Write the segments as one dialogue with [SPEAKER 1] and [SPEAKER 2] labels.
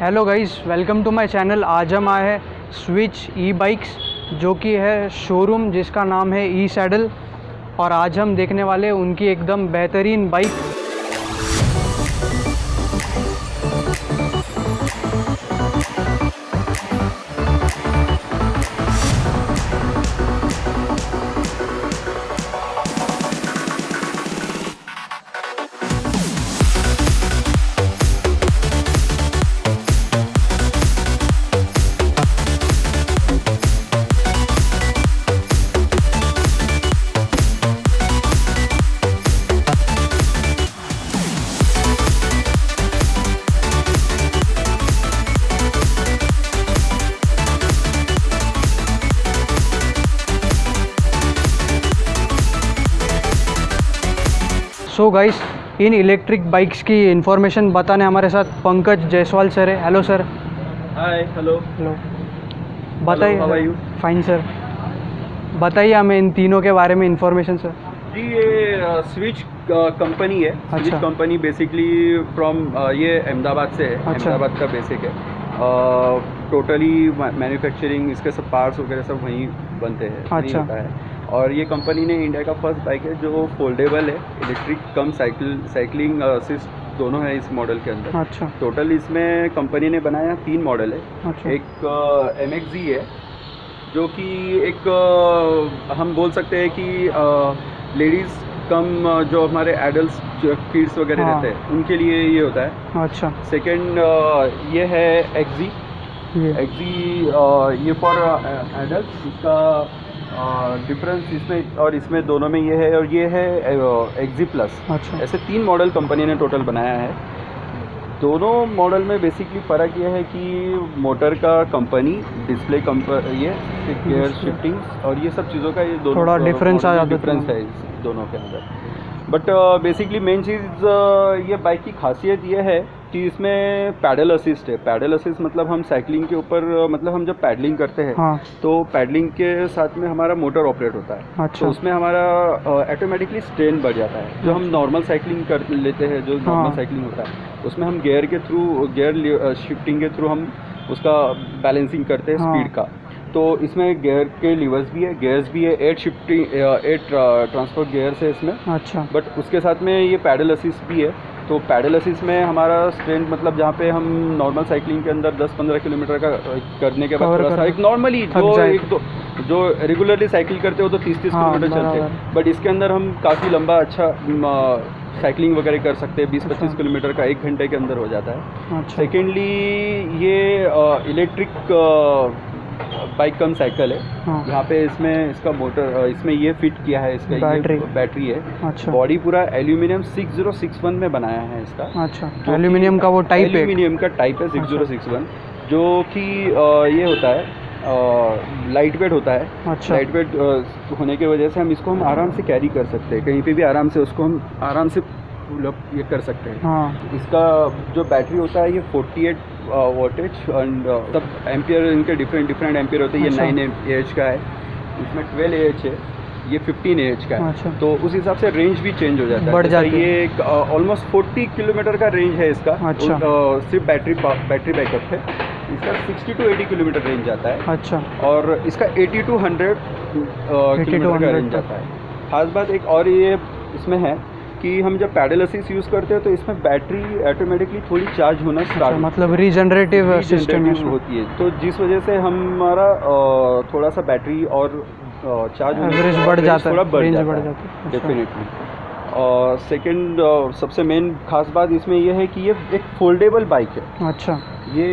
[SPEAKER 1] Hello guys, welcome to my channel. आज हम आए हैं स्विच ई बाइक्स, जो कि है शोरूम जिसका नाम है ई सैडल। और आज हम देखने वाले हैं उनकी एकदम बेहतरीन बाइक। सो गाइस, इन इलेक्ट्रिक बाइक्स की इन्फॉर्मेशन बताने हमारे साथ पंकज जायसवाल सर है। Hello sir.
[SPEAKER 2] Hi. Hello.
[SPEAKER 1] Hello, बताइए।
[SPEAKER 2] How are you?
[SPEAKER 1] Fine sir. बताइए हमें इन तीनों के बारे में इन्फॉर्मेशन सर।
[SPEAKER 2] जी, ये स्विच कंपनी है। स्विच
[SPEAKER 1] अच्छा।
[SPEAKER 2] कंपनी बेसिकली फ्रॉम ये अहमदाबाद से है।
[SPEAKER 1] अच्छा।
[SPEAKER 2] अहमदाबाद का बेसिक है। टोटली मैन्युफैक्चरिंग, इसके सब पार्ट्स वगैरह सब वहीं बनते हैं, वहीं
[SPEAKER 1] अच्छा।
[SPEAKER 2] होता है। और ये कंपनी ने इंडिया का फर्स्ट बाइक है जो फोल्डेबल है, इलेक्ट्रिक कम साइकिलिंग असिस्ट दोनों है इस मॉडल के अंदर।
[SPEAKER 1] अच्छा।
[SPEAKER 2] टोटल इसमें कंपनी ने बनाया 3 मॉडल है।
[SPEAKER 1] अच्छा।
[SPEAKER 2] एक MXZ है, जो कि एक हम बोल सकते हैं कि लेडीज़ कम जो हमारे एडल्ट किड्स वगैरह
[SPEAKER 1] हाँ।
[SPEAKER 2] रहते हैं उनके लिए ये होता है।
[SPEAKER 1] अच्छा।
[SPEAKER 2] सेकंड ये है XZ।
[SPEAKER 1] ये
[SPEAKER 2] ये फॉर एडल्ट। इसका डिफरेंस इसमें और इसमें दोनों में ये है, और ये है XZ प्लस।
[SPEAKER 1] अच्छा।
[SPEAKER 2] ऐसे 3 मॉडल कंपनी ने टोटल बनाया है। दोनों मॉडल में बेसिकली फ़र्क ये है कि मोटर का कंपनी, डिस्प्ले ये गियर शिफ्टिंग्स और ये सब चीज़ों का ये दोनों
[SPEAKER 1] थोड़ा डिफरेंस आ जाता है।
[SPEAKER 2] डिफरेंस है इस दोनों के अंदर। बट बेसिकली मेन चीज़ ये बाइक की खासियत ये है कि इसमें पैडल असिस्ट है। पैडल असिस्ट मतलब हम साइकिलिंग के ऊपर मतलब हम जब पैडलिंग करते हैं
[SPEAKER 1] हाँ।
[SPEAKER 2] तो पैडलिंग के साथ में हमारा मोटर ऑपरेट होता है।
[SPEAKER 1] अच्छा।
[SPEAKER 2] तो उसमें हमारा ऑटोमेटिकली स्ट्रेन बढ़ जाता है। जो हम नॉर्मल साइकिलिंग कर लेते हैं, जो नॉर्मल
[SPEAKER 1] हाँ।
[SPEAKER 2] साइकिलिंग होता है उसमें हम गियर के थ्रू, गियर शिफ्टिंग के थ्रू हम उसका बैलेंसिंग करते हैं
[SPEAKER 1] हाँ।
[SPEAKER 2] स्पीड का। तो इसमें गियर के लीवर्स भी है, गियर्स भी है, 8 ट्रांसफर गियर्स है इसमें।
[SPEAKER 1] अच्छा।
[SPEAKER 2] बट उसके साथ में ये पैडल असिस्ट भी है। तो पैडल असिस्ट में हमारा स्ट्रेंथ मतलब जहाँ पे हम नॉर्मल साइकिलिंग के अंदर 10-15 किलोमीटर का करने के बाद थोड़ा सा एक नॉर्मली जो रेगुलरली साइकिल करते हो तो 30-30
[SPEAKER 1] हाँ,
[SPEAKER 2] किलोमीटर चलते हैं। बट इसके अंदर हम काफ़ी लंबा अच्छा साइकिलिंग वगैरह कर सकते हैं। 20-25 किलोमीटर का 1 घंटे के अंदर हो जाता है।
[SPEAKER 1] अच्छा।
[SPEAKER 2] सेकेंडली ये इलेक्ट्रिक बाइक कम साइकिल है।
[SPEAKER 1] हाँ।
[SPEAKER 2] यहाँ पे इसमें इसका मोटर इसमें ये फिट किया है, इसका
[SPEAKER 1] बैटरी।
[SPEAKER 2] ये बैटरी है।
[SPEAKER 1] अच्छा।
[SPEAKER 2] बॉडी पूरा एल्यूमिनियम 6061 में बनाया है इसका।
[SPEAKER 1] अच्छा, एल्यूमिनियम का वो टाइप है।
[SPEAKER 2] एल्यूमिनियम का टाइप है 6061, जो कि ये होता है लाइट वेट होता है।
[SPEAKER 1] अच्छा।
[SPEAKER 2] लाइट वेट होने की वजह से हम आराम से कैरी कर सकते हैं, कहीं पे भी आराम से उसको हम आराम से पुल अप ये कर सकते हैं।
[SPEAKER 1] हाँ।
[SPEAKER 2] इसका जो बैटरी होता है ये 48 वोल्टेज एंड सब एम्पियर, इनके डिफरेंट एम्पियर होते हैं।
[SPEAKER 1] अच्छा।
[SPEAKER 2] ये 9 AH का है, इसमें 12 AH है, ये 15 AH का है।
[SPEAKER 1] अच्छा।
[SPEAKER 2] तो उस हिसाब से रेंज भी चेंज हो जाता है।
[SPEAKER 1] बढ़ जाती है।
[SPEAKER 2] ये ऑलमोस्ट 40 किलोमीटर का रेंज है इसका।
[SPEAKER 1] अच्छा।
[SPEAKER 2] सिर्फ बैटरी बैकअप है। इसका 60 to 80 किलोमीटर रेंज जाता है।
[SPEAKER 1] अच्छा।
[SPEAKER 2] और इसका 80 to 100 किलोमीटर का रेंज जाता है। खास बात एक और ये इसमें है कि हम जब पैडल असिस्ट यूज़ करते हैं तो इसमें बैटरी ऑटोमेटिकली थोड़ी चार्ज होना स्टार्ट,
[SPEAKER 1] मतलब रीजनरेटिव सिस्टम
[SPEAKER 2] होती है। तो जिस वजह से हमारा थोड़ा सा बैटरी और चार्ज
[SPEAKER 1] एवरेज बढ़ जाता है,
[SPEAKER 2] थोड़ा बढ़
[SPEAKER 1] रेंज
[SPEAKER 2] जाता
[SPEAKER 1] बढ़
[SPEAKER 2] है
[SPEAKER 1] जाती है।
[SPEAKER 2] डेफिनेटली। और सेकंड सबसे मेन खास बात इसमें यह है कि ये एक फोल्डेबल बाइक है।
[SPEAKER 1] अच्छा।
[SPEAKER 2] ये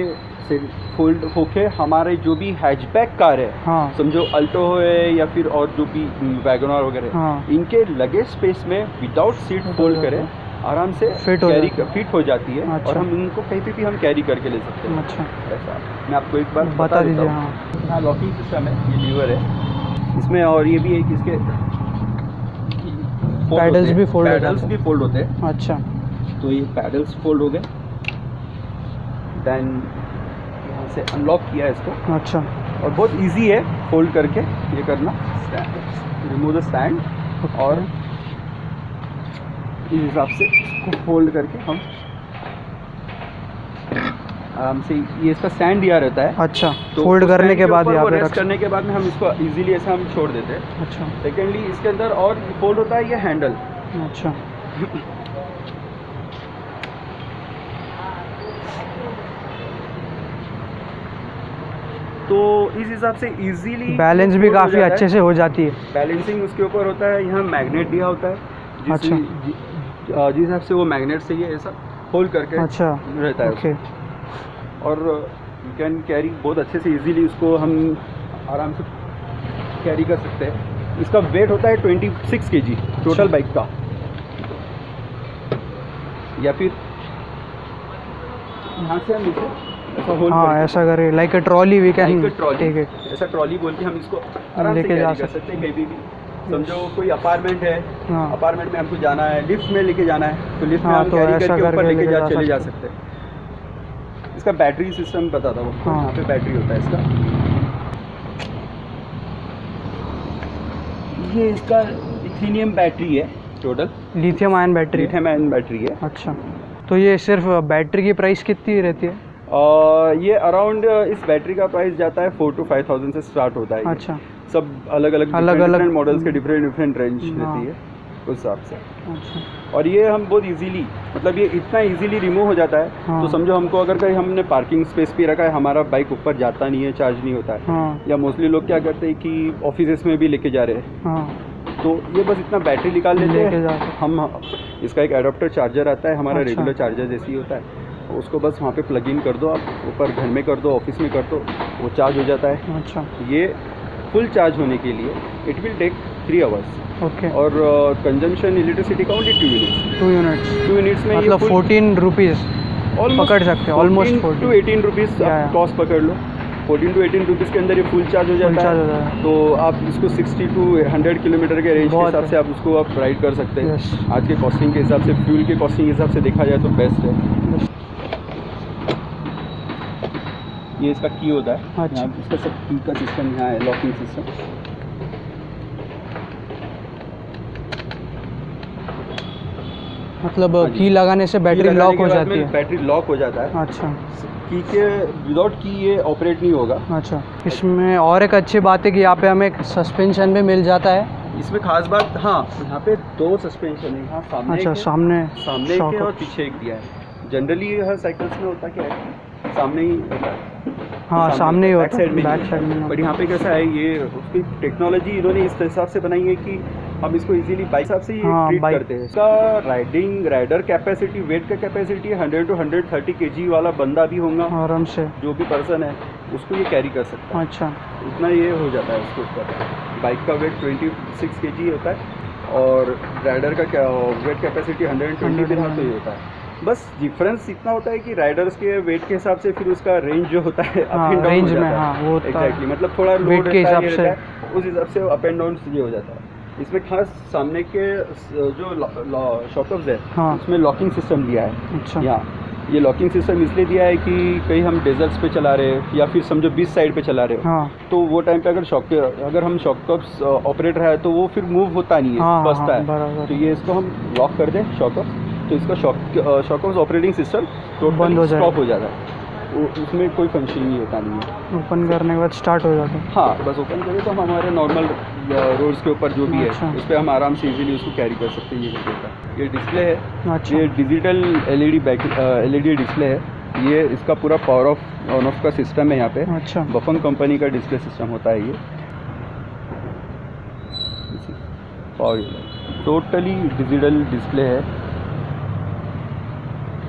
[SPEAKER 2] फोल्ड होके हमारे जो भी हैचबैक कार है,
[SPEAKER 1] हाँ।
[SPEAKER 2] समझो अल्टो है या फिर और जो भी वैगनआर वगैरह,
[SPEAKER 1] हाँ।
[SPEAKER 2] इनके लगेज स्पेस में विदाउट सीट फोल्ड करें आराम से
[SPEAKER 1] फिट
[SPEAKER 2] हो जाती है।
[SPEAKER 1] अच्छा।
[SPEAKER 2] और हम इनको कहीं पे भी हम कैरी करके ले सकते हैं।
[SPEAKER 1] अच्छा।
[SPEAKER 2] ऐसा मैं आपको एक बार
[SPEAKER 1] बता दीजिए।
[SPEAKER 2] देता
[SPEAKER 1] हाँ।
[SPEAKER 2] हूँ। यहाँ लॉकिंग सिस्टम है, ये लीवर है इसमें, और ये भी एक इसके
[SPEAKER 1] पैडल्स भी फोल्ड
[SPEAKER 2] होते हैं।
[SPEAKER 1] अच्छा।
[SPEAKER 2] तो ये पैडल्स फोल्ड हो गए। देन यहाँ से अनलॉक किया है इसको।
[SPEAKER 1] अच्छा।
[SPEAKER 2] और बहुत इजी है फोल्ड करके ये करना। रिमूव द स्टैंड और इस हिसाब से इसको फोल्ड करके हम आराम से ये इसका स्टैंड दिया रहता है।
[SPEAKER 1] अच्छा,
[SPEAKER 2] तो
[SPEAKER 1] फोल्ड
[SPEAKER 2] उस
[SPEAKER 1] करने
[SPEAKER 2] stand
[SPEAKER 1] के बाद
[SPEAKER 2] ऊपर
[SPEAKER 1] यहाँ
[SPEAKER 2] वो
[SPEAKER 1] पे
[SPEAKER 2] रेस्ट
[SPEAKER 1] रख।
[SPEAKER 2] करने के बाद में हम इसको इजीली ऐसा हम छोड़ देते हैं।
[SPEAKER 1] अच्छा
[SPEAKER 2] सेकेंडली इसके अंदर और फोल्ड होता है ये हैंडल।
[SPEAKER 1] अच्छा,
[SPEAKER 2] तो इस हिसाब से इजीली
[SPEAKER 1] बैलेंस भी काफ़ी अच्छे से हो जाती है।
[SPEAKER 2] बैलेंसिंग उसके ऊपर होता है। यहाँ मैग्नेट दिया होता है
[SPEAKER 1] अच्छा।
[SPEAKER 2] जिस हिसाब से वो मैग्नेट से ये ऐसा होल्ड करके
[SPEAKER 1] अच्छा
[SPEAKER 2] रहता है
[SPEAKER 1] ओके।
[SPEAKER 2] और यू कैन कैरी बहुत अच्छे से इजीली उसको हम आराम से कैरी कर सकते हैं। इसका वेट होता है 26 kg टोटल बाइक का। या फिर यहाँ से हम इसे ऐसा होल्ड
[SPEAKER 1] हाँ ऐसा करें, like a trolley we can
[SPEAKER 2] take it, ऐसा ट्रॉली बोल के हम इसको आराम से
[SPEAKER 1] लेके जा
[SPEAKER 2] कैरी कर सकते हैं कहीं भी। समझो कोई अपार्टमेंट है,
[SPEAKER 1] हाँ।
[SPEAKER 2] अपार्टमेंट में हमको जाना है, लिफ्ट में लेके जाना है, तो लिफ्ट में
[SPEAKER 1] हाँ,
[SPEAKER 2] हम
[SPEAKER 1] तो
[SPEAKER 2] कैरी
[SPEAKER 1] ऐसा
[SPEAKER 2] करके ऊपर
[SPEAKER 1] करके
[SPEAKER 2] लेके
[SPEAKER 1] लेके
[SPEAKER 2] चले जा
[SPEAKER 1] सकते
[SPEAKER 2] सकते हैं। इसका बैटरी सिस्टम बताता हूँ।
[SPEAKER 1] हाँ।
[SPEAKER 2] यहाँ पे बैटरी होता है इसका। ये इसका लिथियम बैटरी है total.
[SPEAKER 1] Lithium ion battery.
[SPEAKER 2] Lithium ion battery है।
[SPEAKER 1] अच्छा, तो ये सिर्फ बैटरी की प्राइस कितनी रहती है?
[SPEAKER 2] ये अराउंड इस बैटरी का प्राइस जाता है 4,000 to 5,000 से स्टार्ट होता है।
[SPEAKER 1] अच्छा,
[SPEAKER 2] सब अलग अलग डिफरेंट मॉडल्स के डिफरेंट रेंज
[SPEAKER 1] हाँ।
[SPEAKER 2] रहती है उस हिसाब से।
[SPEAKER 1] अच्छा
[SPEAKER 2] और ये हम बहुत इजीली, मतलब ये इतना इजीली रिमूव हो जाता है।
[SPEAKER 1] हाँ।
[SPEAKER 2] तो समझो हमको अगर कहीं हमने पार्किंग स्पेस भी रखा है, हमारा बाइक ऊपर जाता नहीं है, चार्ज नहीं होता है,
[SPEAKER 1] हाँ
[SPEAKER 2] या मोस्टली लोग क्या करते हैं कि ऑफिस में भी लेके जा रहे हैं,
[SPEAKER 1] हाँ,
[SPEAKER 2] तो ये बस इतना बैटरी निकाल लेते
[SPEAKER 1] लेके
[SPEAKER 2] हैं
[SPEAKER 1] जा सकते।
[SPEAKER 2] हम। इसका एक एडाप्टर चार्जर आता है हमारा,
[SPEAKER 1] अच्छा।
[SPEAKER 2] रेगुलर चार्जर जैसी होता है, उसको बस वहाँ पे प्लग इन कर दो आप, ऊपर घर में कर दो, ऑफिस में कर दो, वो चार्ज हो जाता है।
[SPEAKER 1] अच्छा
[SPEAKER 2] ये फुल चार्ज होने के लिए it will take 3 hours।
[SPEAKER 1] Okay.
[SPEAKER 2] और कंजम्पशन इलेक्ट्रिसिटी का ओनली 2 units।
[SPEAKER 1] 2 यूनिट्स
[SPEAKER 2] 2 units में
[SPEAKER 1] मतलब 14 रुपीज़ पकड़ सकते हैं, ऑलमोस्ट
[SPEAKER 2] 14 to 18 रुपीज़ आप कॉस्ट पकड़ लो। 14 to 18 रुपीज़ के अंदर ये फुल चार्ज हो जाता है। तो आप इसको 60 to 100 किलोमीटर के रेंज के हिसाब से आप उसको आप राइड कर सकते हैं। आज के कॉस्टिंग के हिसाब से, फ्यूल के कॉस्टिंग के हिसाब से देखा जाए तो बेस्ट है। ये इसका की होता है।
[SPEAKER 1] अच्छा।
[SPEAKER 2] यहाँ इसका सब की का सिस्टम यहाँ है, लॉकिंग सिस्टम।
[SPEAKER 1] मतलब
[SPEAKER 2] हाँ जी।
[SPEAKER 1] की लगाने से बैटरी लॉक हो जाती है?
[SPEAKER 2] बैटरी लॉक हो जाता है।
[SPEAKER 1] अच्छा,
[SPEAKER 2] की के विदाउट की ये ऑपरेट नहीं होगा।
[SPEAKER 1] अच्छा। इसमें और एक अच्छी बात है कि यहाँ पे हमें एक सस्पेंशन भी मिल जाता है।
[SPEAKER 2] इसमें खास बात, हाँ, यहाँ पे 2 सस्पेंशन है। यहाँ सामने
[SPEAKER 1] अच्छा,
[SPEAKER 2] एक है,
[SPEAKER 1] सामने
[SPEAKER 2] एक है और पीछे एक दिया है। जनरली हर साइकिल्स में होता क्या है, सामने ही होता है।
[SPEAKER 1] हाँ सामने ही होता है,
[SPEAKER 2] बैक
[SPEAKER 1] साइड में।
[SPEAKER 2] बट यहाँ पे कैसा है, ये उसकी टेक्नोलॉजी इन्होंने इस हिसाब से बनाई है कि हम इसको इजीली बाइक हिसाब से ट्रीट करते हैं। इसका राइडर कैपेसिटी, वेट का कैपेसिटी 100 to 130 kg वाला बंदा भी होगा
[SPEAKER 1] आराम से,
[SPEAKER 2] जो भी पर्सन है उसको ये कैरी कर सकता है।
[SPEAKER 1] अच्छा,
[SPEAKER 2] इतना ये हो जाता है उसके ऊपर। बाइक का वेट 26 kg होता है और राइडर का क्या वेट कैपेसिटी 120 भी रहा तो ये होता है। बस डिफरेंस इतना होता है कि राइडर्स के वेट के हिसाब से फिर उसका रेंज जो होता है अप एंड डाउन
[SPEAKER 1] रेंज
[SPEAKER 2] हो
[SPEAKER 1] में,
[SPEAKER 2] जाता
[SPEAKER 1] हाँ, वो
[SPEAKER 2] है। एग्जैक्टली, मतलब थोड़ा
[SPEAKER 1] वेट
[SPEAKER 2] लोड
[SPEAKER 1] के हिसाब से,
[SPEAKER 2] उस हिसाब से अप एंड डाउन ये हो जाता है। इसमें खास सामने के जो शॉकअप्स है,
[SPEAKER 1] हाँ।
[SPEAKER 2] उसमें लॉकिंग सिस्टम दिया है।
[SPEAKER 1] अच्छा,
[SPEAKER 2] यहाँ ये लॉकिंग सिस्टम इसलिए दिया है कि कहीं हम डेजर्ट्स पे चला रहे हैं या फिर समझो बीच साइड पे चला रहे हो,
[SPEAKER 1] हाँ
[SPEAKER 2] तो वो टाइम पे अगर हम शॉकअप्स ऑपरेटर है तो वो फिर मूव होता नहीं है,
[SPEAKER 1] हाँ,
[SPEAKER 2] फंसता है।
[SPEAKER 1] बराबर।
[SPEAKER 2] तो ये इसको हम लॉक कर दें शॉकअप्स, तो इसका शॉकअप्स ऑपरेटिंग सिस्टम
[SPEAKER 1] बंद हो
[SPEAKER 2] स्टॉप हो जाता है। उसमें कोई फंक्शन नहीं होता नहीं है।
[SPEAKER 1] ओपन करने के बाद स्टार्ट हो जाता है।
[SPEAKER 2] हाँ, बस ओपन करें तो हम हमारे नॉर्मल रोड्स के ऊपर जो भी
[SPEAKER 1] अच्छा।
[SPEAKER 2] है उस पर हम आराम से इजीली उसको कैरी कर सकते हैं। ये देखिए, ये डिस्प्ले है।
[SPEAKER 1] अच्छा,
[SPEAKER 2] ये डिजिटल एलईडी डिस्प्ले है। ये इसका पूरा पावर ऑफ ऑन ऑफ का सिस्टम है यहाँ पे।
[SPEAKER 1] अच्छा,
[SPEAKER 2] बफंग कंपनी का डिस्प्ले सिस्टम होता है ये। और टोटली डिजिटल डिस्प्ले है।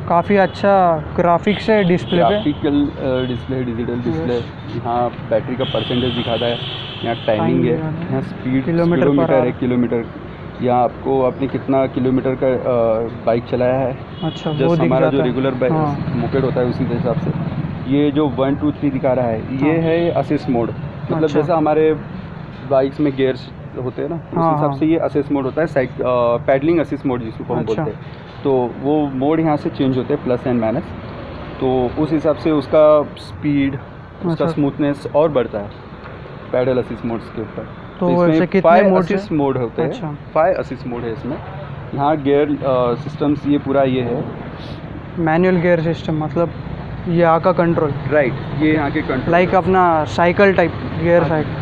[SPEAKER 1] काफ़ी अच्छा ग्राफिक्स है डिस्प्ले पे।
[SPEAKER 2] Graphical display, digital display. यहाँ बैटरी का परसेंटेज दिखाता है, यहाँ टाइमिंग है, यहाँ स्पीड किलोमीटर है, किलोमीटर। यहाँ आपको आपने कितना किलोमीटर का बाइक चलाया है।
[SPEAKER 1] अच्छा, वो
[SPEAKER 2] जस्ट हमारा जो रेगुलर मोपेड होता है उसी के हिसाब से। ये जो 1 2 3 दिखा रहा है, ये है असिस्ट मोड। मतलब
[SPEAKER 1] अच्छा।
[SPEAKER 2] जैसा हमारे बाइक्स में गियर्स होते हैं ना, उस हिसाब से ये असिस्ट मोड होता है। पैडलिंग असिस्ट मोड जिसको हम बोलते हैं। तो वो मोड यहाँ से चेंज होते हैं, प्लस एंड माइनस। तो उस हिसाब से उसका स्पीड, उसका स्मूथनेस और बढ़ता है पैडल असिस्ट मोड्स के ऊपर।
[SPEAKER 1] तो इसमें कितने मोड
[SPEAKER 2] असिस्ट मोड होते हैं?
[SPEAKER 1] अच्छा।
[SPEAKER 2] 5 असिस्ट मोड है इसमें। यहाँ गियर सिस्टम्स ये पूरा ये है
[SPEAKER 1] मैनुअल गियर सिस्टम, मतलब ये यहाँ का कंट्रोल,
[SPEAKER 2] राइट, ये यहाँ के कंट्रोल
[SPEAKER 1] लाइक अपना साइकिल टाइप गियर साइकिल।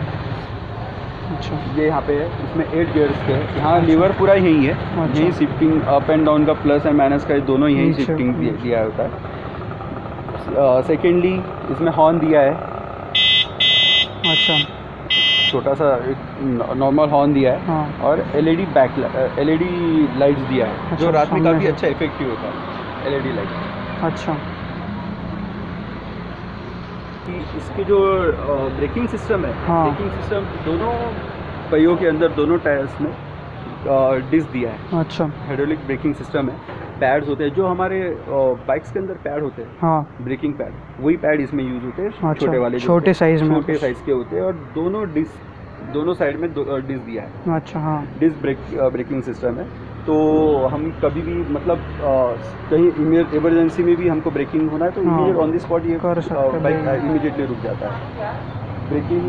[SPEAKER 1] अच्छा,
[SPEAKER 2] ये यहाँ पे है, इसमें 8 गियर्स के है। यहाँ लीवर पूरा यही है,
[SPEAKER 1] अच्छा।
[SPEAKER 2] यही शिफ्टिंग अप एंड डाउन का प्लस एंड माइनस का दोनों यही
[SPEAKER 1] नीचे,
[SPEAKER 2] शिफ्टिंग दिया होता है। सेकेंडली इसमें हॉर्न दिया है,
[SPEAKER 1] अच्छा,
[SPEAKER 2] छोटा सा एक नॉर्मल हॉर्न दिया है।
[SPEAKER 1] हाँ।
[SPEAKER 2] और एलईडी लाइट्स दिया है, जो
[SPEAKER 1] अच्छा,
[SPEAKER 2] रात में
[SPEAKER 1] सामने
[SPEAKER 2] काफ़ी
[SPEAKER 1] से।
[SPEAKER 2] अच्छा इफेक्टिव होता है एलईडी लाइट।
[SPEAKER 1] अच्छा,
[SPEAKER 2] कि इसके जो ब्रेकिंग सिस्टम है,
[SPEAKER 1] हाँ।
[SPEAKER 2] ब्रेकिंग सिस्टम दोनों पहियों के अंदर, दोनों टायर्स में डिस्क दिया है।
[SPEAKER 1] अच्छा,
[SPEAKER 2] हाइड्रोलिक ब्रेकिंग सिस्टम है। पैड्स होते हैं जो हमारे बाइक्स के अंदर पैड होते हैं,
[SPEAKER 1] हाँ,
[SPEAKER 2] ब्रेकिंग पैड, वही पैड इसमें यूज़ होते हैं।
[SPEAKER 1] अच्छा,
[SPEAKER 2] छोटे वाले जो
[SPEAKER 1] छोटे
[SPEAKER 2] होते हैं,
[SPEAKER 1] साइज में,
[SPEAKER 2] छोटे साइज़ के होते हैं। और दोनों साइड में डिस्क दिया है।
[SPEAKER 1] अच्छा, हाँ,
[SPEAKER 2] डिस्क ब्रेकिंग सिस्टम है। तो हम कभी भी मतलब कहीं इमरजेंसी में भी हमको ब्रेकिंग होना है तो
[SPEAKER 1] हाँ,
[SPEAKER 2] इमीडिएट ऑन द स्पॉट ये
[SPEAKER 1] कर सकते हैं,
[SPEAKER 2] बाइक इमीडिएटली रुक जाता है। ब्रेकिंग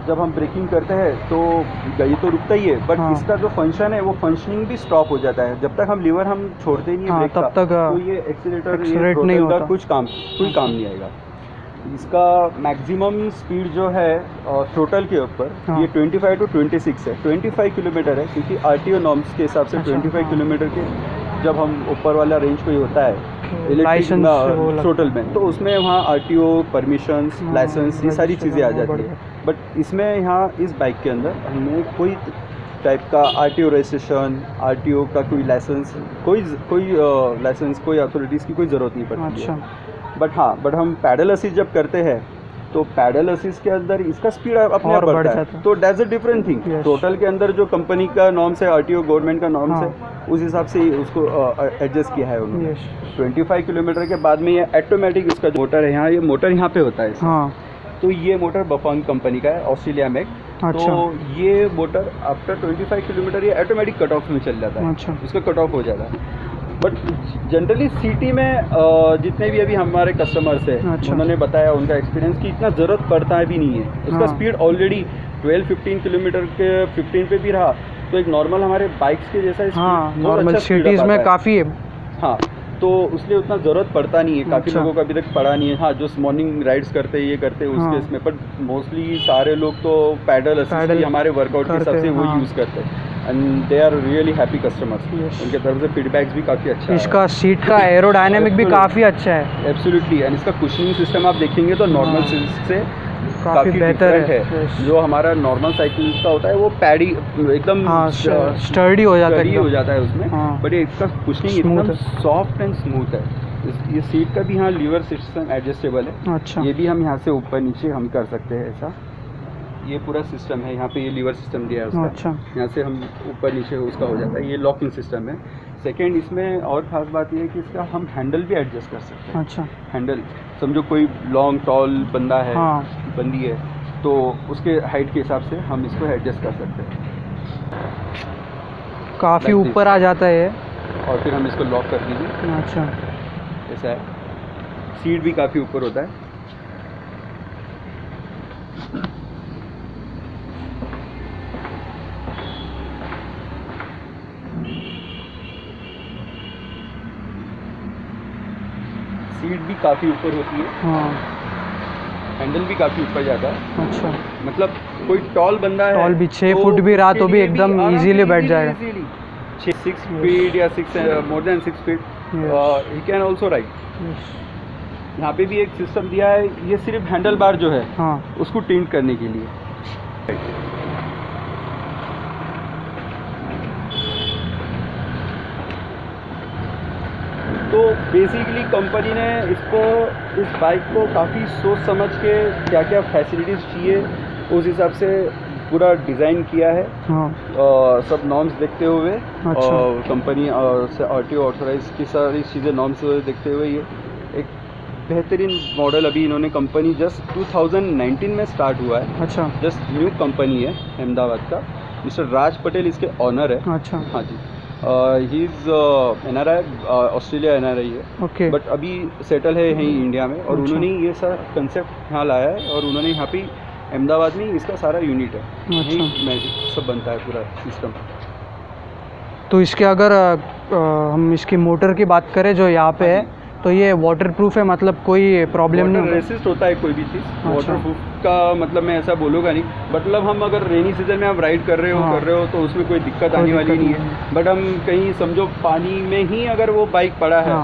[SPEAKER 2] जब हम ब्रेकिंग करते हैं तो ये तो रुकता ही है, बट
[SPEAKER 1] हाँ।
[SPEAKER 2] इसका जो फंक्शन है वो फंक्शनिंग भी स्टॉप हो जाता है। जब तक हम लीवर हम छोड़ते नहीं है
[SPEAKER 1] हाँ,
[SPEAKER 2] ब्रेक
[SPEAKER 1] तब
[SPEAKER 2] का,
[SPEAKER 1] तक
[SPEAKER 2] तो ये एक्सीलेटर
[SPEAKER 1] एक्सीलरेट नहीं
[SPEAKER 2] का
[SPEAKER 1] होता।
[SPEAKER 2] कोई काम नहीं आएगा। इसका मैक्सिमम स्पीड जो है थ्रोटल के ऊपर,
[SPEAKER 1] हाँ।
[SPEAKER 2] ये 25 to 26 है। 25 किलोमीटर है, क्योंकि आरटीओ नॉर्म्स के हिसाब से
[SPEAKER 1] अच्छा,
[SPEAKER 2] 25
[SPEAKER 1] हाँ।
[SPEAKER 2] किलोमीटर के जब हम ऊपर वाला रेंज कोई होता है
[SPEAKER 1] लाइसेंस वो
[SPEAKER 2] इलेक्ट्रिक
[SPEAKER 1] लगता
[SPEAKER 2] थ्रोटल में, तो उसमें वहाँ आरटीओ परमिशंस,
[SPEAKER 1] हाँ,
[SPEAKER 2] लाइसेंस, ये सारी
[SPEAKER 1] रजिस्टर
[SPEAKER 2] चीज़ें आ
[SPEAKER 1] करना
[SPEAKER 2] जाती है।
[SPEAKER 1] पड़ेगा।
[SPEAKER 2] बट इसमें यहाँ इस बाइक के अंदर हमें कोई टाइप का आरटीओ रजिस्ट्रेशन, आरटीओ का कोई लाइसेंस, कोई लाइसेंस, कोई अथॉरिटीज़ की कोई ज़रूरत नहीं पड़ती
[SPEAKER 1] अच्छा,
[SPEAKER 2] है। बट हम पैडल असिस्ट जब करते हैं तो पैडल असिस्ट के अंदर इसका स्पीड अपने आप
[SPEAKER 1] और बढ़
[SPEAKER 2] बढ़ता
[SPEAKER 1] जाता
[SPEAKER 2] है।
[SPEAKER 1] है।
[SPEAKER 2] तो that's a different thing.
[SPEAKER 1] Yes.
[SPEAKER 2] Total के अंदर जो कंपनी का नॉर्म्स है, आरटीओ गवर्नमेंट का नॉर्म्स
[SPEAKER 1] हाँ।
[SPEAKER 2] है, उस हिसाब से उसको एडजस्ट किया है उन्होंने।
[SPEAKER 1] यस,
[SPEAKER 2] 25 किलोमीटर के बाद में ये ऑटोमेटिक इसका जो मोटर है, ये मोटर यहाँ पे होता है इसका।
[SPEAKER 1] हाँ,
[SPEAKER 2] तो ये मोटर बफॉन कंपनी का है, ऑस्ट्रेलिया में।
[SPEAKER 1] अच्छा,
[SPEAKER 2] तो ये मोटर आफ्टर 25 किलोमीटर ये ऑटोमेटिक कट ऑफ में चल जाता है,
[SPEAKER 1] अच्छा,
[SPEAKER 2] उसका कट ऑफ हो जाता है। बट जनरली सिटी में जितने भी अभी हमारे कस्टमर्स हैं,
[SPEAKER 1] अच्छा।
[SPEAKER 2] उन्होंने बताया उनका एक्सपीरियंस कि इतना ज़रूरत पड़ता है भी नहीं है। उसका
[SPEAKER 1] हाँ।
[SPEAKER 2] स्पीड ऑलरेडी 12-15 किलोमीटर के 15 पे भी रहा, तो एक नॉर्मल हमारे बाइक्स के जैसा speed,
[SPEAKER 1] हाँ,
[SPEAKER 2] बहुत
[SPEAKER 1] नॉर्मल
[SPEAKER 2] अच्छा speed
[SPEAKER 1] सिटीज़
[SPEAKER 2] up
[SPEAKER 1] में
[SPEAKER 2] आता है।
[SPEAKER 1] काफ़ी है।
[SPEAKER 2] हाँ, तो उसलिए उतना ज़रूरत पड़ता नहीं है। काफ़ी
[SPEAKER 1] अच्छा।
[SPEAKER 2] लोगों का अभी तक पड़ा नहीं है। हाँ, जो मॉर्निंग राइड्स करते हैं, ये करते हैं उसके
[SPEAKER 1] हाँ।
[SPEAKER 2] इसमें, बट मोस्टली सारे लोग तो पैडल असिस्ट
[SPEAKER 1] पैडल
[SPEAKER 2] ही हमारे वर्कआउट के
[SPEAKER 1] करते
[SPEAKER 2] हिसाब से
[SPEAKER 1] हैं,
[SPEAKER 2] वो
[SPEAKER 1] हाँ।
[SPEAKER 2] यूज़ करते हैं। And they are really happy customers.
[SPEAKER 1] Yes.
[SPEAKER 2] उनके तरफ से फीडबैक्स भी काफ़ी अच्छा है।
[SPEAKER 1] इसका सीट का एरोडायनेमिक भी काफ़ी अच्छा है,
[SPEAKER 2] एब्सोल्युटली। एंड इसका कुशनिंग सिस्टम आप देखेंगे तो नॉर्मल
[SPEAKER 1] हाँ।
[SPEAKER 2] से
[SPEAKER 1] काफ़ी
[SPEAKER 2] काफ़ी
[SPEAKER 1] बेहतर
[SPEAKER 2] डिफरेंट
[SPEAKER 1] है।
[SPEAKER 2] है।
[SPEAKER 1] Yes.
[SPEAKER 2] जो हमारा नॉर्मल साइकिल का होता है वो पैडी एकदम
[SPEAKER 1] हाँ, स्टर्डी हो जाता है
[SPEAKER 2] स्टडी
[SPEAKER 1] एकदम।
[SPEAKER 2] हो जाता है उसमें।
[SPEAKER 1] हाँ।
[SPEAKER 2] बट ये इसका कुशनिंग
[SPEAKER 1] Smooth
[SPEAKER 2] एकदम सॉफ्ट एंड स्मूथ है। ये सीट का भी यहाँ लीवर सिस्टम एडजस्टेबल है।
[SPEAKER 1] अच्छा,
[SPEAKER 2] ये भी हम यहाँ से ऊपर नीचे हम कर सकते हैं ऐसा। ये पूरा सिस्टम है, यहाँ पे ये लीवर सिस्टम दिया है उसका।
[SPEAKER 1] अच्छा,
[SPEAKER 2] यहाँ से हम ऊपर नीचे उसका हो जाता है। ये लॉकिंग सिस्टम है। सेकेंड, इसमें और ख़ास बात ये है कि इसका हम हैंडल भी एडजस्ट कर सकते हैं।
[SPEAKER 1] अच्छा,
[SPEAKER 2] हैंडल समझो कोई लॉन्ग टॉल बंदा है,
[SPEAKER 1] हाँ,
[SPEAKER 2] बंदी है, तो उसके हाइट के हिसाब से हम इसको एडजस्ट कर सकते हैं।
[SPEAKER 1] काफ़ी
[SPEAKER 2] Like this.
[SPEAKER 1] ऊपर आ जाता है ये।
[SPEAKER 2] और फिर हम इसको लॉक कर दीजिए,
[SPEAKER 1] अच्छा,
[SPEAKER 2] ऐसा है। सीट भी काफ़ी ऊपर होता है। सीट भी काफ़ी ऊपर होती है,
[SPEAKER 1] हाँ,
[SPEAKER 2] हैंडल भी काफ़ी ऊपर जाता है।
[SPEAKER 1] अच्छा,
[SPEAKER 2] मतलब कोई टॉल बंदा है,
[SPEAKER 1] टॉल भी 6 फुट भी रहा तो भी
[SPEAKER 2] उसके लिए
[SPEAKER 1] एकदम
[SPEAKER 2] आराम से
[SPEAKER 1] easily बैठ जाएगा।
[SPEAKER 2] 6 फीट या 6 more than 6 feet
[SPEAKER 1] Yes.
[SPEAKER 2] He can also ride.
[SPEAKER 1] Yes,
[SPEAKER 2] यहाँ पे भी एक सिस्टम दिया है, ये सिर्फ हैंडल बार जो है
[SPEAKER 1] हाँ,
[SPEAKER 2] उसको टिल्ट करने के लिए। तो बेसिकली कंपनी ने इस बाइक को काफ़ी सोच समझ के क्या क्या फैसिलिटीज़ चाहिए उस हिसाब से पूरा डिज़ाइन किया है।
[SPEAKER 1] हाँ,
[SPEAKER 2] सब नॉर्म्स देखते हुए,
[SPEAKER 1] अच्छा।
[SPEAKER 2] कंपनी और आरटीओ ऑथराइज की सारी चीज़ें नॉर्म्स देखते हुए ये एक बेहतरीन मॉडल अभी इन्होंने कंपनी जस्ट 2019 में स्टार्ट हुआ है।
[SPEAKER 1] अच्छा,
[SPEAKER 2] जस्ट न्यू कंपनी है अहमदाबाद का। मिस्टर राज पटेल इसके ऑनर है।
[SPEAKER 1] अच्छा,
[SPEAKER 2] हाँ जी, he is NRI, Australia NRI है,
[SPEAKER 1] ओके,
[SPEAKER 2] बट अभी सेटल है यहीं इंडिया में। और
[SPEAKER 1] अच्छा।
[SPEAKER 2] उन्होंने ये सारा कंसेप्ट यहाँ लाया है और उन्होंने यहाँ पे अहमदाबाद में इसका सारा यूनिट है,
[SPEAKER 1] अच्छा।
[SPEAKER 2] यहीं मैजिक सब बनता है पूरा सिस्टम।
[SPEAKER 1] तो इसके अगर हम इसकी मोटर की बात करें जो यहाँ पे है, तो ये वाटर प्रूफ है, मतलब कोई प्रॉब्लम नहीं
[SPEAKER 2] वाटर
[SPEAKER 1] होगा?
[SPEAKER 2] रेसिस्ट होता है कोई भी चीज़। वाटर प्रूफ का मतलब मैं ऐसा बोलूँगा नहीं, मतलब हम अगर रेनी सीजन में आप राइड कर रहे हो तो उसमें कोई दिक्कत आने वाली नहीं है। बट हम कहीं समझो पानी में ही अगर वो बाइक पड़ा है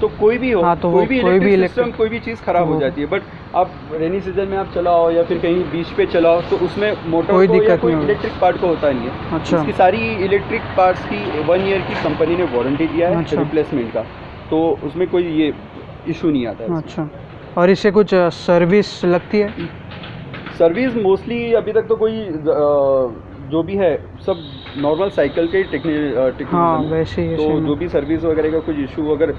[SPEAKER 2] तो कोई भी हो,
[SPEAKER 1] तो
[SPEAKER 2] कोई भी इलेक्ट्रिक सिस्टम,
[SPEAKER 1] इलेक्ट्रिक
[SPEAKER 2] कोई भी चीज़ खराब हो जाती है। बट आप रेनी सीजन में आप चलाओ या फिर कहीं बीच पे चलाओ तो उसमें मोटर
[SPEAKER 1] कोई
[SPEAKER 2] को या
[SPEAKER 1] दिक्कत
[SPEAKER 2] कोई
[SPEAKER 1] नहीं
[SPEAKER 2] इलेक्ट्रिक पार्ट को होता नहीं है।
[SPEAKER 1] अच्छा।
[SPEAKER 2] इसकी सारी इलेक्ट्रिक पार्ट्स की 1 ईयर की कंपनी ने वारंटी दिया है
[SPEAKER 1] अच्छा।
[SPEAKER 2] रिप्लेसमेंट का, तो उसमें कोई ये इशू नहीं आता है।
[SPEAKER 1] अच्छा, और इससे कुछ सर्विस लगती है?
[SPEAKER 2] सर्विस मोस्टली अभी तक तो कोई जो भी है सब नॉर्मल साइकिल के टेक्निक
[SPEAKER 1] वैसे ही
[SPEAKER 2] तो जो भी सर्विस वगैरह का कुछ इशू अगर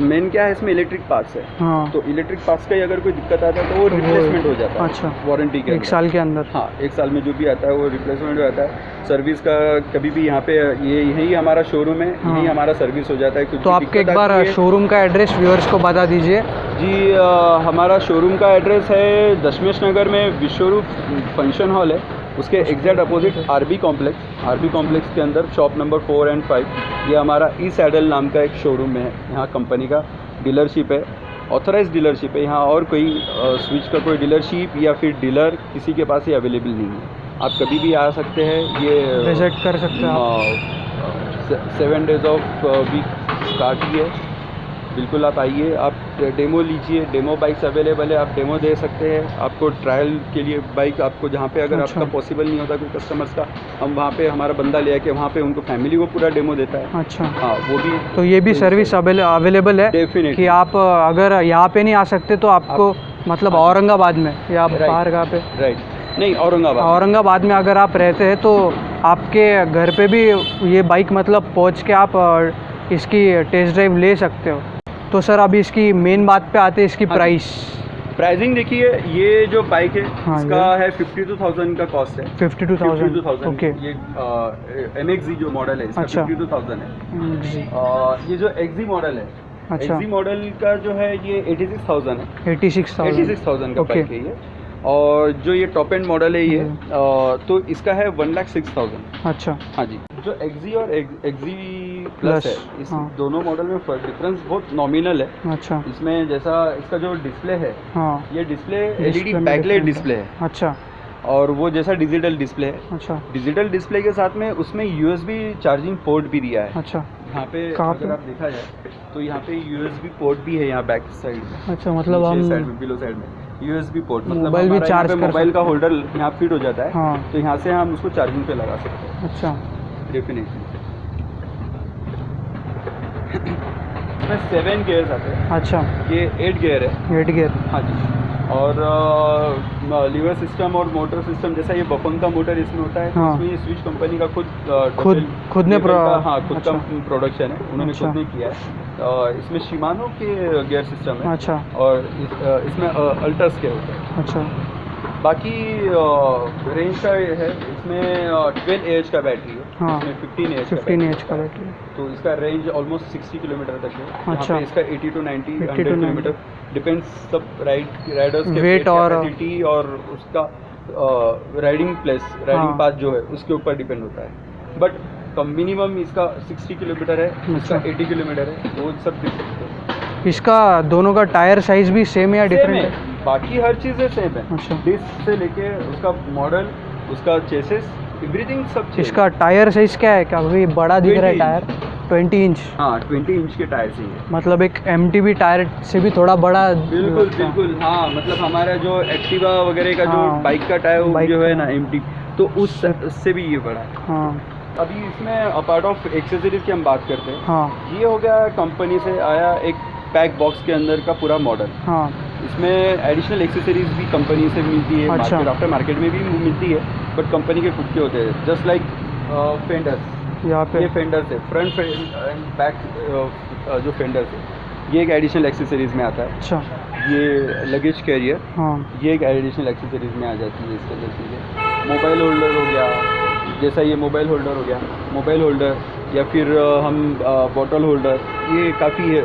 [SPEAKER 2] मेन क्या है इसमें इलेक्ट्रिक पार्ट्स है। तो इलेक्ट्रिक पार्ट्स का ही अगर कोई दिक्कत आता है तो वो रिप्लेसमेंट हो जाता है।
[SPEAKER 1] अच्छा,
[SPEAKER 2] वारंटी के
[SPEAKER 1] 1 साल के अंदर?
[SPEAKER 2] हाँ, 1 साल में जो भी आता है वो रिप्लेसमेंट हो जाता है। सर्विस का कभी भी यहाँ पे यही हमारा शोरूम है, यही हमारा सर्विस हो जाता है। कुछ
[SPEAKER 1] तो आपके एक बार शोरूम का एड्रेस व्यूअर्स को बता दीजिए।
[SPEAKER 2] जी, हमारा शोरूम का एड्रेस है दशमेश नगर में विश्वरूप फंक्शन हॉल है, उसके एग्जैक्ट अपोजिट आरबी कॉम्प्लेक्स के अंदर शॉप नंबर 4 और 5। ये हमारा ई सैडल नाम का एक शोरूम है, यहाँ कंपनी का डीलरशिप है, ऑथराइज डीलरशिप है यहाँ। और कोई स्विच का कोई डीलरशिप या फिर डीलर किसी के पास ये अवेलेबल नहीं है। आप कभी भी आ सकते हैं, ये
[SPEAKER 1] विजिट कर सकते हैं आप।
[SPEAKER 2] 7 डेज ऑफ वीक स्टार्ट ही है। बिल्कुल आप आइए, आप डेमो लीजिए, डेमो बाइक्स अवेलेबल है, आप डेमो दे सकते हैं। आपको ट्रायल के लिए बाइक आपको जहाँ पे अगर आपका पॉसिबल नहीं होता कोई कस्टमर्स का, हम वहाँ पे हमारा बंदा ले आके वहाँ पे उनको फैमिली को पूरा डेमो देता है।
[SPEAKER 1] अच्छा,
[SPEAKER 2] हाँ, वो भी।
[SPEAKER 1] तो ये भी सर्विस अवेलेबल है
[SPEAKER 2] डेफिनेटली
[SPEAKER 1] कि आप अगर यहाँ पे नहीं आ सकते तो आपको मतलब औरंगाबाद में या बाहर कहाँ पे?
[SPEAKER 2] राइट, नहीं
[SPEAKER 1] औरंगाबाद में अगर आप रहते हैं तो आपके घर पे भी ये बाइक मतलब पहुँच के आप इसकी टेस्ट ड्राइव ले सकते हो। तो सर अभी इसकी मेन बात पे आते हैं, इसकी प्राइसिंग
[SPEAKER 2] देखिए। ये जो बाइक है इसका है 52,000 का कॉस्ट है।
[SPEAKER 1] 52,000 ओके।
[SPEAKER 2] ये MXZ जो मॉडल है इसका 52,000 है। ये जो XZ मॉडल है,
[SPEAKER 1] अच्छा,
[SPEAKER 2] XZ मॉडल का जो है ये 86,000 है।
[SPEAKER 1] 86,000
[SPEAKER 2] का बाइक है ये। और जो ये टॉप एंड मॉडल है ये तो इसका है 1,06,000।
[SPEAKER 1] अच्छा,
[SPEAKER 2] हाँ जी। जो XZ और XZ प्लस है, इस दोनों मॉडल में डिफरेंस बहुत नॉमिनल है।
[SPEAKER 1] अच्छा,
[SPEAKER 2] इसमें जैसा इसका जो डिस्प्ले है, ये डिस्प्ले LED बैकलाइट डिस्प्ले है।
[SPEAKER 1] अच्छा,
[SPEAKER 2] और वो जैसा डिजिटल डिस्प्ले है।
[SPEAKER 1] अच्छा,
[SPEAKER 2] डिजिटल डिस्प्ले के साथ में उसमें USB चार्जिंग पोर्ट भी दिया है।
[SPEAKER 1] अच्छा,
[SPEAKER 2] यहाँ पे अगर आप देखा जाए तो यहाँ पे USB पोर्ट भी है यहाँ बैक साइड में।
[SPEAKER 1] अच्छा, मतलब हम
[SPEAKER 2] साइड में बिलो साइड में USB पोर्ट, मतलब
[SPEAKER 1] मोबाइल भी चार्ज कर
[SPEAKER 2] मोबाइल का होल्डर यहाँ फिट हो जाता है।
[SPEAKER 1] हाँ,
[SPEAKER 2] तो यहाँ से हम उसको चार्जिंग पे लगा सकते हैं।
[SPEAKER 1] अच्छा,
[SPEAKER 2] डेफिनेटली। इसमें 7 गियर्स आते हैं।
[SPEAKER 1] अच्छा,
[SPEAKER 2] ये 8 गियर है।
[SPEAKER 1] 8 गियर,
[SPEAKER 2] हाँ जी। और लीवर सिस्टम और मोटर सिस्टम, जैसा ये बफन का मोटर इसमें होता है, तो इसमें ये स्विच कंपनी का खुद
[SPEAKER 1] ने
[SPEAKER 2] खुद का प्रोडक्शन है, उन्होंने खुद ने किया है। इसमें शिमानो के गियर सिस्टम है।
[SPEAKER 1] अच्छा,
[SPEAKER 2] और इसमें अल्टस के होते हैं।
[SPEAKER 1] अच्छा,
[SPEAKER 2] बाकी रेंज का है, इसमें 12 AH का बैटरी है।
[SPEAKER 1] हाँ,
[SPEAKER 2] इसमें 15 AH का बैटरी है। तो इसका रेंज ऑलमोस्ट 60 किलोमीटर तक है। अच्छा, इसका 80 to 90 100 किलोमीटर डिपेंड्स सब राइडर्स के वेट और कैपेसिटी और उसका राइडिंग पाथ जो है उसके ऊपर डिपेंड होता है। बट मिनिमम इसका 60 किलोमीटर है, इसका 80 किलोमीटर है, वो सब डिफरेंट है।
[SPEAKER 1] इसका दोनों का टायर साइज भी सेम या डिफरेंट है?
[SPEAKER 2] बाकी हर चीज़ें सेम है।
[SPEAKER 1] अच्छा,
[SPEAKER 2] डिस्क से लेके उसका मॉडल, उसका चेसिस, एवरीथिंग सब।
[SPEAKER 1] इसका टायर साइज क्या है? काफ़ी बड़ा दिख रहा है टायर, 20 इंच।
[SPEAKER 2] हाँ, 20 इंच के टायर से है।
[SPEAKER 1] मतलब एक MTB टायर से भी थोड़ा बड़ा।
[SPEAKER 2] बिल्कुल हाँ, मतलब हमारा जो एक्टिवा वगैरह का जो बाइक का टायर जो है ना MT, तो उससे भी ये बड़ा है।
[SPEAKER 1] हाँ।
[SPEAKER 2] अभी इसमें अपार्ट ऑफ एक्सेसरीज की हम बात करते हैं।
[SPEAKER 1] हाँ।
[SPEAKER 2] ये हो गया कंपनी से आया एक पैक बॉक्स के अंदर का पूरा मॉडल।
[SPEAKER 1] हाँ। इसमें
[SPEAKER 2] एडिशनल एक्सेसरीज भी कंपनी से मिलती है।
[SPEAKER 1] अच्छा।
[SPEAKER 2] मार्केट आफ्टर मार्केट में भी मिलती है, बट कंपनी के खुद के होते हैं। जस्ट लाइक फेंडर्स,
[SPEAKER 1] यहाँ पे
[SPEAKER 2] ये फेंडर्स है, फ्रंट एंड बैक जो फेंडर्स है, ये एक एडिशनल एक्सेसरीज में आता है।
[SPEAKER 1] अच्छा।
[SPEAKER 2] ये लगेज कैरियर,
[SPEAKER 1] हाँ,
[SPEAKER 2] ये एक एडिशनल एक्सेसरीज में आ जाती है। इसके अंदर चीज़ें मोबाइल होल्डर हो गया, जैसा ये मोबाइल होल्डर हो गया, मोबाइल होल्डर या फिर हम बॉटल होल्डर, ये काफ़ी है।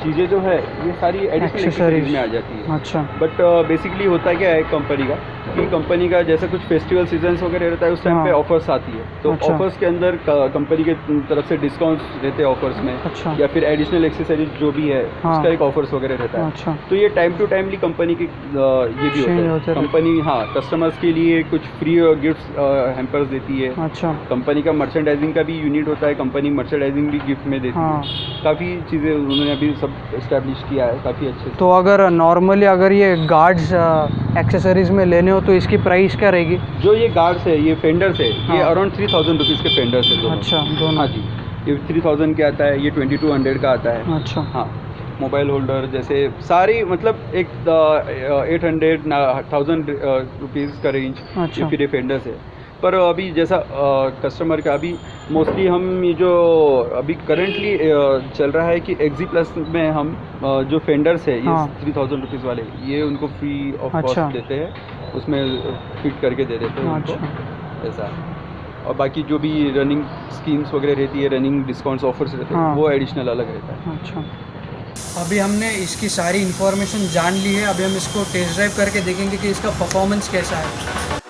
[SPEAKER 2] चीज़ें जो है ये सारी एडिशनल
[SPEAKER 1] Accessories।
[SPEAKER 2] एक्सेसरीज में आ जाती है।
[SPEAKER 1] अच्छा
[SPEAKER 2] बट बेसिकली होता क्या है कंपनी का, कि कंपनी का जैसे कुछ फेस्टिवल सीजन्स वगैरह रहता है उस टाइम
[SPEAKER 1] हाँ।
[SPEAKER 2] पे ऑफर्स आती है, तो
[SPEAKER 1] अच्छा।
[SPEAKER 2] ऑफर्स के अंदर कंपनी के तरफ से डिस्काउंट्स रहते हैं ऑफर्स में,
[SPEAKER 1] अच्छा
[SPEAKER 2] या फिर एडिशनल एक्सेसरीज जो भी है
[SPEAKER 1] हाँ।
[SPEAKER 2] उसका एक ऑफर्स वगैरह रहता है।
[SPEAKER 1] अच्छा
[SPEAKER 2] तो ये टाइम टू टाइमली कंपनी की ये भी
[SPEAKER 1] Change
[SPEAKER 2] होता
[SPEAKER 1] होते
[SPEAKER 2] है,
[SPEAKER 1] रहते
[SPEAKER 2] कंपनी हाँ कस्टमर्स के लिए कुछ फ्री गिफ्ट्स हैम्पर्स देती है।
[SPEAKER 1] अच्छा
[SPEAKER 2] कंपनी का मर्चेंडाइजिंग का भी यूनिट होता है, कंपनी मर्चेंडाइजिंग भी गिफ्ट में देती
[SPEAKER 1] हाँ।
[SPEAKER 2] है। काफ़ी चीज़ें उन्होंने अभी सब इस्टेब्लिश किया है काफ़ी अच्छे से।
[SPEAKER 1] तो अगर नॉर्मली अगर ये गार्ड्स एक्सेसरीज में लेने हो तो इसकी प्राइस क्या रहेगी?
[SPEAKER 2] जो ये गार्ड्स है, ये फेंडर्स है, ये
[SPEAKER 1] हाँ।
[SPEAKER 2] अराउंड 3000 रुपीज़ के फेंडर्स है दोनों।
[SPEAKER 1] अच्छा दोनों।
[SPEAKER 2] हाँ जी, ये 3000 का आता है, ये 2200 का आता है।
[SPEAKER 1] अच्छा
[SPEAKER 2] हाँ, मोबाइल होल्डर जैसे सारी मतलब एक 800 1000 रुपीज़ का रेंज
[SPEAKER 1] अच्छा।
[SPEAKER 2] ये फिर ये फेंडर्स है। पर अभी जैसा कस्टमर का अभी मोस्टली हम ये जो अभी करंटली चल रहा है कि एक्जी प्लस में हम जो फेंडर्स है ये
[SPEAKER 1] हाँ।
[SPEAKER 2] 3000 रुपीज़ वाले ये उनको फ्री ऑफ
[SPEAKER 1] अच्छा।
[SPEAKER 2] कॉस्ट देते हैं, उसमें फिट करके दे देते हैं उनको,
[SPEAKER 1] अच्छा
[SPEAKER 2] ऐसा। और बाकी जो भी रनिंग स्कीम्स वगैरह रहती है, रनिंग डिस्काउंट्स ऑफर्स रहते हैं,
[SPEAKER 1] हाँ।
[SPEAKER 2] वो एडिशनल अलग रहता है।
[SPEAKER 1] अच्छा अभी हमने इसकी सारी इन्फॉर्मेशन जान ली है, अभी हम इसको टेस्ट ड्राइव करके देखेंगे कि इसका परफॉर्मेंस कैसा है।